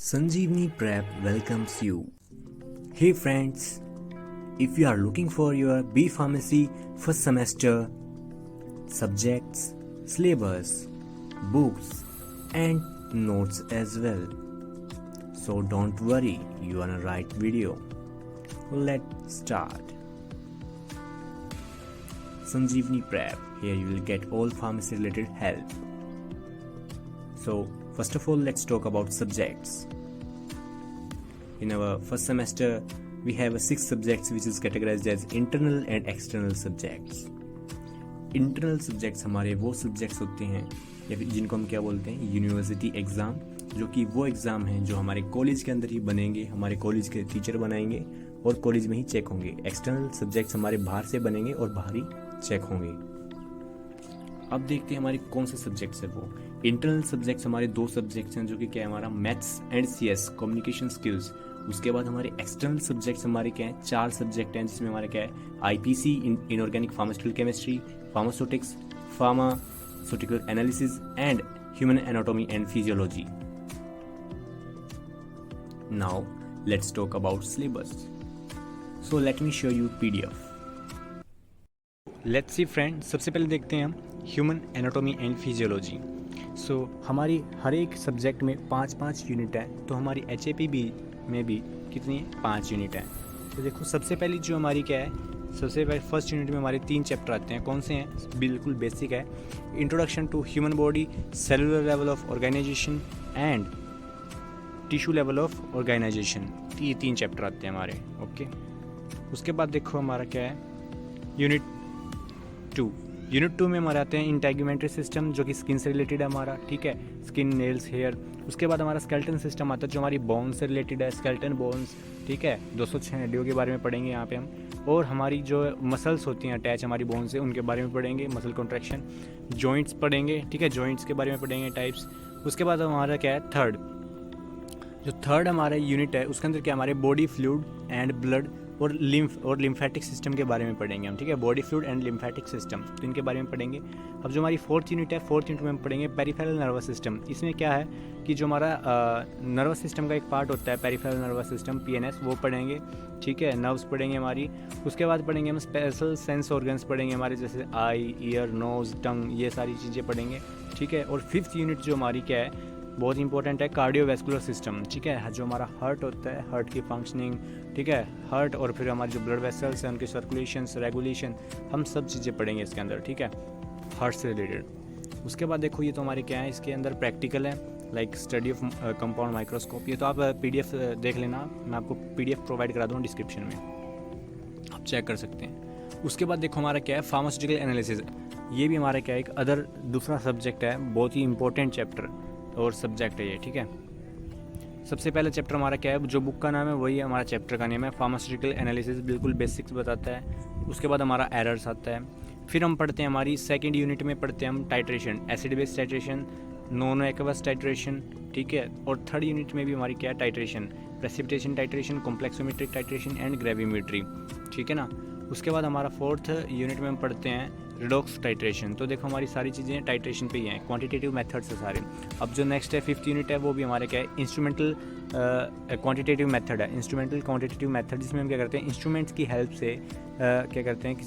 Sanjeevani Prep welcomes you. Hey friends, if you are looking for your B Pharmacy first semester subjects, syllabus, books and notes as well. So don't worry, you are on the right video. Let's start. Sanjeevani Prep, here you will get all pharmacy related help. So first of all, let's talk about subjects. In our first semester, we have 6 subjects which is categorized as internal and external subjects. Internal subjects हमारे वो subjects होते हैं या फिर जिनको हम क्या बोलते हैं यूनिवर्सिटी एग्ज़ाम, जो कि वो एग्ज़ाम हैं जो हमारे कॉलेज के अंदर ही बनेंगे, हमारे कॉलेज के टीचर बनाएंगे और कॉलेज में ही चेक होंगे। एक्सटर्नल सब्जेक्ट्स हमारे बाहर से बनेंगे और बाहर ही चेक होंगे। अब देखते हैं हमारे कौन से सब्जेक्ट्स है वो। इंटरनल सब्जेक्ट्स हमारे 2 सब्जेक्ट्स हैं जो कि क्या है हमारा maths and CS communication skills. उसके बाद हमारे एक्सटर्नल सब्जेक्ट्स हमारे क्या है 4 सब्जेक्ट हैं जिसमें हमारे क्या है IPC inorganic pharmaceutical chemistry, pharmaceutics, pharmaceutical analysis and human anatomy and physiology. Now let's talk about syllabus. So let me show you PDF. Let's see friend, सबसे पहले देखते हैं हम ह्यूमन एनाटॉमी एंड फिजियोलॉजी। सो हमारी हर एक सब्जेक्ट में 5-5 unit है, तो हमारी HAPB में भी कितनी 5 यूनिट है। तो देखो सबसे पहली जो हमारी क्या है, सबसे पहले फर्स्ट यूनिट में हमारे 3 चैप्टर आते हैं। कौन से हैं? बिल्कुल बेसिक है, introduction to human body, cellular level of organization and tissue level of organization. ये 3 चैप्टर आते हैं हमारे। ओके, उसके बाद देखो हमारा क्या है यूनिट 2 में हमारे आते हैं इंटेग्यूमेंट्री सिस्टम जो कि स्किन से रिलेटेड है हमारा, ठीक है, स्किन, नेल्स, हेयर। उसके बाद हमारा स्केलेटन सिस्टम आता है जो हमारी बोन से रिलेटेड है, स्केलेटन बोन्स, ठीक है, 206 हड्डियों के बारे में पढ़ेंगे यहाँ पे हम। और हमारी जो मसल्स होती हैं अटैच हमारी बोन से, उनके बारे में पढ़ेंगे, मसल कॉन्ट्रैक्शन। जॉइंट्स पढ़ेंगे, ठीक है, जॉइंट्स के बारे में पढ़ेंगे, टाइप्स। उसके बाद हमारा क्या है थर्ड हमारा यूनिट है, उसके अंदर क्या हमारे बॉडी फ्लूइड एंड ब्लड और लिम्फेटिक सिस्टम के बारे में पढ़ेंगे हम, ठीक है, body fluid and lymphatic system, तो इनके बारे में पढ़ेंगे। अब जो हमारी 4th यूनिट है, 4th यूनिट में हम पढ़ेंगे पेरिफेरल नर्वस सिस्टम। इसमें क्या है कि जो हमारा नर्वस सिस्टम का एक पार्ट होता है पेरिफेरल नर्वस सिस्टम, PNS, वो पढ़ेंगे, ठीक है, नर्व्स पढ़ेंगे हमारी। उसके बाद पढ़ेंगे हम स्पेशल सेंस ऑर्गन्स पढ़ेंगे हमारे, जैसे आई, ईयर, नोज, टंग, ये सारी चीज़ें पढ़ेंगे, ठीक है। और 5th यूनिट जो हमारी क्या है बहुत इंपॉर्टेंट है, कार्डियोवैस्कुलर सिस्टम, ठीक है, जो हमारा हार्ट होता है, हार्ट की फंक्शनिंग, ठीक है, हार्ट और फिर हमारे जो ब्लड वेसल्स हैं उनके सर्कुलेशन, रेगुलेशन, हम सब चीज़ें पढ़ेंगे इसके अंदर, ठीक है, हार्ट से रिलेटेड। उसके बाद देखो ये तो हमारे क्या है, इसके अंदर प्रैक्टिकल है, like study of compound microscope. ये तो आप PDF देख लेना, मैं आपको PDF प्रोवाइड करा दूँगा डिस्क्रिप्शन में, आप चेक कर सकते हैं। उसके बाद देखो हमारा क्या है फार्मास्यूटिकल एनालिसिस। ये भी हमारा क्या है एक दूसरा सब्जेक्ट है, बहुत ही इंपॉर्टेंट चैप्टर और सब्जेक्ट है ये, ठीक है। सबसे पहला चैप्टर हमारा क्या है, जो बुक का नाम है वही हमारा चैप्टर का नेम है, फार्मास्यूटिकल एनालिसिस, बिल्कुल बेसिक्स बताता है। उसके बाद हमारा एरर्स आता है। फिर हम पढ़ते हैं हमारी 2nd यूनिट में पढ़ते हैं हम titration, acid base titration, non aqueous titration, ठीक है। और 3rd यूनिट में भी हमारी क्या है titration, precipitation titration, complexometric titration and gravimetry, ठीक है ना। उसके बाद हमारा 4th यूनिट में हम पढ़ते हैं रिडॉक्स टाइट्रेशन। तो देखो हमारी सारी चीज़ें टाइट्रेशन पे ही हैं, क्वांटिटेटिव मेथड से सारे। अब जो नेक्स्ट है 5th यूनिट है, वो भी हमारे क्या है इंस्ट्रूमेंटल क्वांटिटेटिव मेथड है, इंस्ट्रूमेंटल क्वांटिटेटिव मेथड, जिसमें हम क्या करते हैं इंस्ट्रूमेंट्स की हेल्प से क्या करते हैं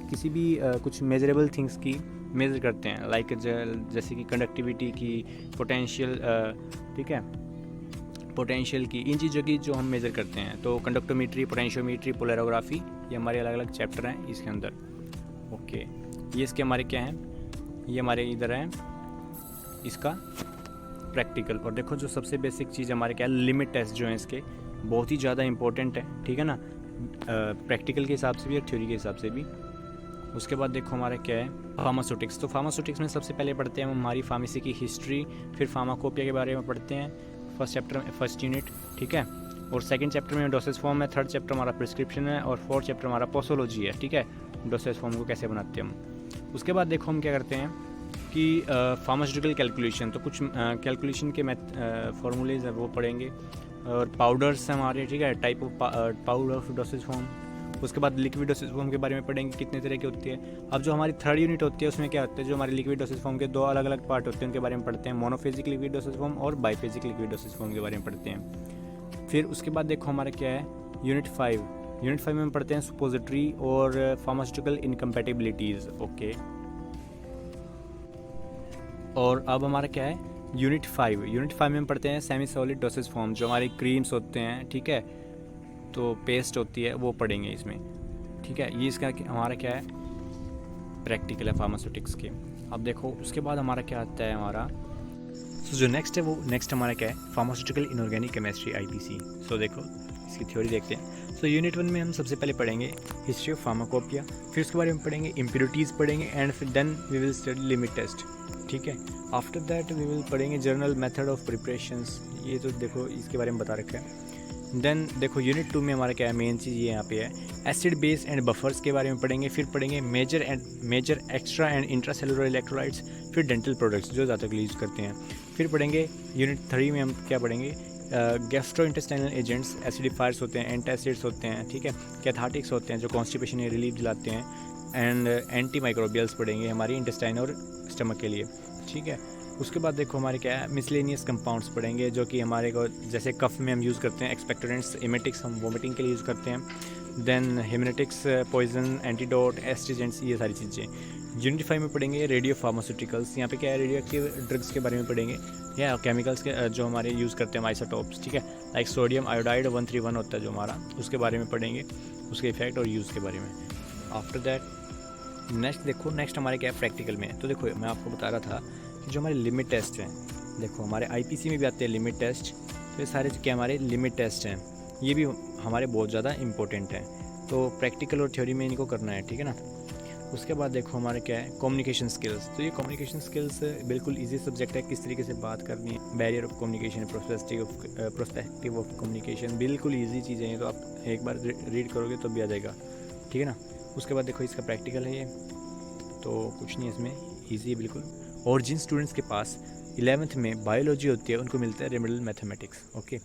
किसी भी कुछ मेजरेबल थिंग्स की मेज़र करते हैं, लाइक जैसे कि कंडक्टिविटी की, पोटेंशियल, ठीक है, पोटेंशियल की, इन चीज़ों की जो हम मेज़र करते हैं। तो कंडक्टोमीट्री, पोटेंशियोमीट्री, पोलैरोग्राफी, ये हमारे अलग अलग चैप्टर हैं इसके अंदर। ओके, ये इसके हमारे क्या हैं, ये हमारे इधर हैं इसका प्रैक्टिकल। और देखो जो सबसे बेसिक चीज़ हमारे क्या है लिमिट टेस्ट जो है इसके बहुत ही ज़्यादा इंपॉर्टेंट है, ठीक है ना, प्रैक्टिकल के हिसाब से भी और थ्योरी के हिसाब से भी। उसके बाद देखो हमारा क्या है फार्मास्यूटिक्स। तो फार्मास्यूटिक्स में सबसे पहले पढ़ते हैं हम हमारी फार्मेसी की हिस्ट्री, फिर फार्माकोपिया के बारे में पढ़ते हैं फर्स्ट चैप्टर में, फर्स्ट यूनिट, ठीक है। और 2nd चैप्टर में डोसेज फॉर्म है, 3rd चैप्टर हमारा प्रिस्क्रिप्शन है और 4th चैप्टर हमारा पोसोलॉजी है, ठीक है, डोसेज फॉर्म को कैसे बनाते हैं हम। उसके बाद देखो हम क्या करते हैं कि फार्मास्यूटिकल कैलकुलेशन, तो कुछ कैलकुलेशन के फार्मूलेज है वो पढ़ेंगे। और पाउडर्स हमारे, ठीक है, type of powder of dosage form. उसके बाद लिक्विड डोसेज फॉर्म के बारे में पढ़ेंगे, कितने तरह की होती है। अब जो हमारी थर्ड यूनिट होती है उसमें क्या होता है, जो हमारे लिक्विड डोसेज फॉर्म के 2 अलग अलग पार्ट होते हैं उनके बारे में पढ़ते हैं, मोनोफेजिक लिक्विड डोसेज फॉर्म और बाईफेजिक लिक्विड डोसेज फॉर्म के बारे में पढ़ते हैं। फिर उसके बाद देखो हमारा क्या है, यूनिट 5 में हम पढ़ते हैं सुपोजिटरी और फार्मास्यूटिकल इनकम्पैटिबिलिटीज़। ओके, और अब हमारा क्या है, यूनिट 5 में हम पढ़ते हैं सेमी सॉलिड डोसेज फॉर्म, जो हमारी क्रीम्स होते हैं, ठीक है, तो पेस्ट होती है वो पढ़ेंगे इसमें, ठीक है। ये इसका हमारा क्या है, प्रैक्टिकल है फार्मास्यूटिक्स के। अब देखो उसके बाद हमारा क्या आता है, हमारा जो नेक्स्ट है वो नेक्स्ट हमारा क्या है, फार्मास्यूटिकल इनऑर्गेनिक केमिस्ट्री IPC। सो देखो इसकी थ्योरी देखते हैं। सो यूनिट 1 में हम सबसे पहले पढ़ेंगे हिस्ट्री ऑफ फार्माकोपिया, फिर उसके बारे में पढ़ेंगे इम्प्योरिटीज़ पढ़ेंगे, एंड फिर then we will study limit test, ठीक है। आफ्टर दैट वी विल पढ़ेंगे जर्नल मेथड ऑफ प्रिपरेशंस, ये तो देखो इसके बारे में बता रखा है। देन देखो यूनिट 2 में हमारा क्या है, मेन चीज़ ये यहाँ पे है, एसिड बेस एंड बफर्स के बारे में पढ़ेंगे, फिर पढ़ेंगे major extra and intracellular electrolytes, फिर डेंटल प्रोडक्ट्स जो ज़्यादा यूज़ करते हैं। फिर पढ़ेंगे यूनिट 3 में हम क्या पढ़ेंगे, गैस्ट्रोइंटेस्टाइनल एजेंट्स, एसिडिफायर्स होते हैं, एंटासिड्स होते हैं, ठीक है, कैथार्टिक्स होते हैं जो कॉन्स्टिपेशन में रिलीफ दिलाते हैं, एंड एंटी माइक्रोबियल्स पढ़ेंगे हमारी इंटेस्टाइन और स्टमक के लिए, ठीक है। उसके बाद देखो हमारे क्या है, मिसलेनियस कंपाउंड्स पढ़ेंगे जो कि हमारे को जैसे कफ में हम यूज़ करते हैं, एक्सपेक्टोरेंट्स, एमेटिक्स हम वोमिटिंग के लिए यूज़ करते हैं, देन हेमेटिक्स, पॉइजन, एंटीडोट, एस्ट्रीजेंट्स, ये सारी चीज़ें। यूनिट 5 में पढ़ेंगे रेडियो फार्मास्यूटिकल्स, यहाँ पे क्या है, रेडियो एक्टिव ड्रग्स के बारे में पढ़ेंगे, या केमिकल्स के जो हमारे यूज़ करते हैं आइसोटोप्स, ठीक है, लाइक सोडियम आयोडाइड 131 होता है जो हमारा, उसके बारे में पढ़ेंगे, उसके इफेक्ट और यूज़ के बारे में। आफ्टर दैट नेक्स्ट हमारे क्या है, प्रैक्टिकल में। तो देखो मैं आपको बता रहा था कि जो हमारे लिमिट टेस्ट हैं, देखो हमारे IPC में भी आते हैं लिमिट टेस्ट, तो ये सारे क्या हमारे लिमिट टेस्ट हैं, ये भी हमारे बहुत ज़्यादा इंपॉर्टेंट हैं, तो प्रैक्टिकल और थ्योरी में इनको करना है, ठीक है ना। उसके बाद देखो हमारे क्या है, कम्युनिकेशन स्किल्स, तो ये कम्युनिकेशन स्किल्स बिल्कुल इजी सब्जेक्ट है, किस तरीके से बात करनी है, barrier of communication, prospective of communication, बिल्कुल इजी चीज़ें हैं, तो आप एक बार रीड करोगे तो भी आ जाएगा, ठीक है ना। उसके बाद देखो इसका प्रैक्टिकल है ये, तो कुछ नहीं इसमें, ईजी है बिल्कुल। और जिन स्टूडेंट्स के पास 11th में बायोलॉजी होती है उनको मिलता है remedial mathematics. Okay,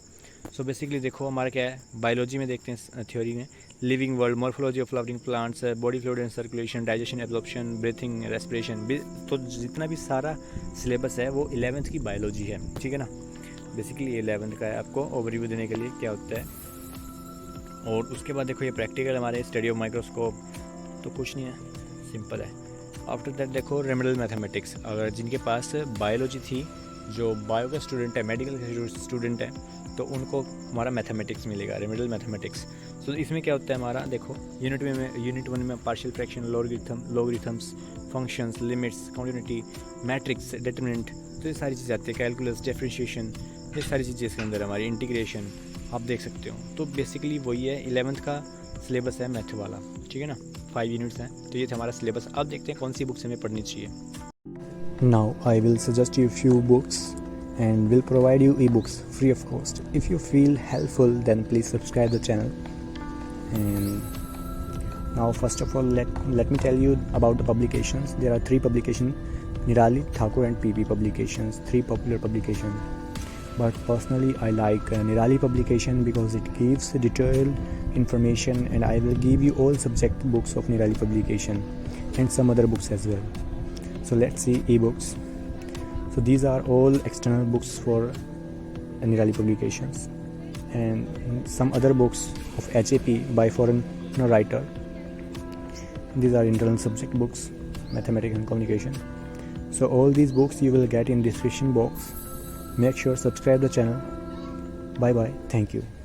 so basically देखो हमारा क्या है, बायोलॉजी में देखते हैं थ्योरी में, living world, morphology of flowering plants, body fluid and circulation, digestion, absorption, breathing, respiration, तो जितना भी सारा सिलेबस है वो 11th की बायोलॉजी है, ठीक है ना। बेसिकली 11th का है, आपको ओवरव्यू देने के लिए क्या होता है। और उसके बाद देखो ये प्रैक्टिकल हमारे स्टडी ऑफ माइक्रोस्कोप, तो कुछ नहीं है, सिंपल है। आफ्टर दैट देखो रेमेडियल मैथमेटिक्स, अगर जिनके पास बायोलॉजी थी, जो बायो का स्टूडेंट है, मेडिकल का स्टूडेंट है, तो उनको हमारा मैथमेटिक्स मिलेगा, रेमेडियल मैथमेटिक्स। सो इसमें क्या होता है हमारा, देखो यूनिट 1 में partial fraction, logarithms, functions, limits, continuity, matrix, determinant, तो ये सारी चीज़ें आती है, कैलकुलस, डिफरेंशिएशन, ये सारी चीज़ें इसके अंदर हमारी, इंटीग्रेशन, आप देख सकते हो। तो बेसिकली वही है, 11th का सिलेबस है मैथ वाला, ठीक है ना, 5 यूनिट्स हैं, तो ये था हमारा सिलेबस। अब देखते हैं कौन सी बुक्स हमें पढ़नी चाहिए। Now I will suggest you few books and will provide you ebooks free of cost. If you feel helpful, then please subscribe the channel. And now first of all let me tell you about the publications. There are 3 publications, Nirali, Thakur and PB publications, 3 popular publications. But personally I like Nirali publication because it gives detailed information, and I will give you all subject books of Nirali publication and some other books as well. So let's see ebooks. So these are all external books for Nirali publications, and some other books of HAP by foreign writer. These are internal subject books, mathematics and communication. So all these books you will get in description box. Make sure subscribe the channel. Bye bye. Thank you.